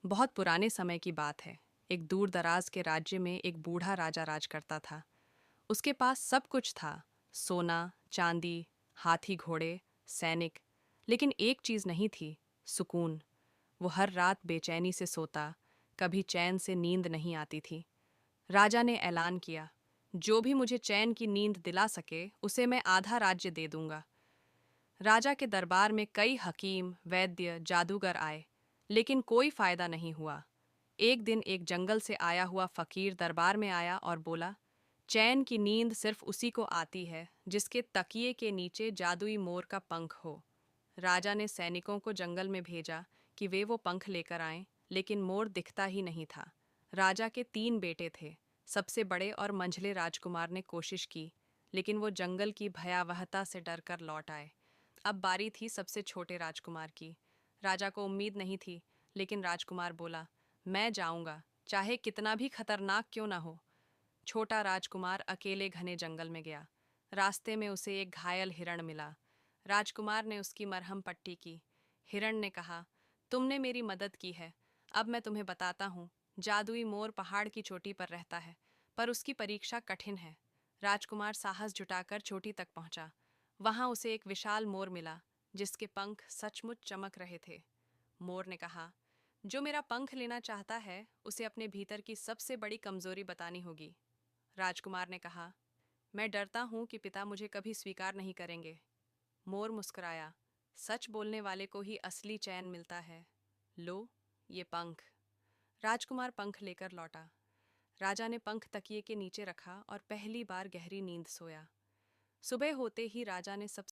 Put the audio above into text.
बहुत पुराने समय की बात है। एक दूर दराज के राज्य में एक बूढ़ा राजा राज करता था। उसके पास सब कुछ था, सोना, चांदी, हाथी घोड़े, सैनिक। लेकिन एक चीज नहीं थी, सुकून। वो हर रात बेचैनी से सोता, कभी चैन से नींद नहीं आती थी। राजा ने ऐलान किया, जो भी मुझे चैन की नींद दिला सके उसे मैं आधा राज्य दे दूंगा। राजा के दरबार में कई हकीम, वैद्य, जादूगर आए, लेकिन कोई फायदा नहीं हुआ। एक दिन एक जंगल से आया हुआ फकीर दरबार में आया और बोला, चैन की नींद सिर्फ उसी को आती है जिसके तकिए के नीचे जादुई मोर का पंख हो। राजा ने सैनिकों को जंगल में भेजा कि वे वो पंख लेकर आएं, लेकिन मोर दिखता ही नहीं था। राजा के 3 बेटे थे। सबसे बड़े और मंझले राजकुमार ने कोशिश की, लेकिन वो जंगल की भयावहता से डरकर लौट आए। अब बारी थी सबसे छोटे राजकुमार की। राजा को उम्मीद नहीं थी, लेकिन राजकुमार बोला, मैं जाऊंगा, चाहे कितना भी खतरनाक क्यों ना हो। छोटा राजकुमार अकेले घने जंगल में गया। रास्ते में उसे एक घायल हिरण मिला। राजकुमार ने उसकी मरहम पट्टी की। हिरण ने कहा, तुमने मेरी मदद की है, अब मैं तुम्हें बताता हूँ। जादुई मोर पहाड़ की चोटी पर रहता है, पर उसकी परीक्षा कठिन है। राजकुमार साहस जुटाकर चोटी तक पहुंचा। वहां उसे एक विशाल मोर मिला, जिसके पंख सचमुच चमक रहे थे। मोर ने कहा, जो मेरा पंख लेना चाहता है उसे अपने भीतर की सबसे बड़ी कमजोरी बतानी होगी। राजकुमार ने कहा, मैं डरता हूं कि पिता मुझे कभी स्वीकार नहीं करेंगे। मोर मुस्कुराया, सच बोलने वाले को ही असली चैन मिलता है। लो, ये पंख। राजकुमार पंख लेकर लौटा। राजा ने पंख तकिए के नीचे रखा और पहली बार गहरी नींद सोया। सुबह होते ही राजा ने सब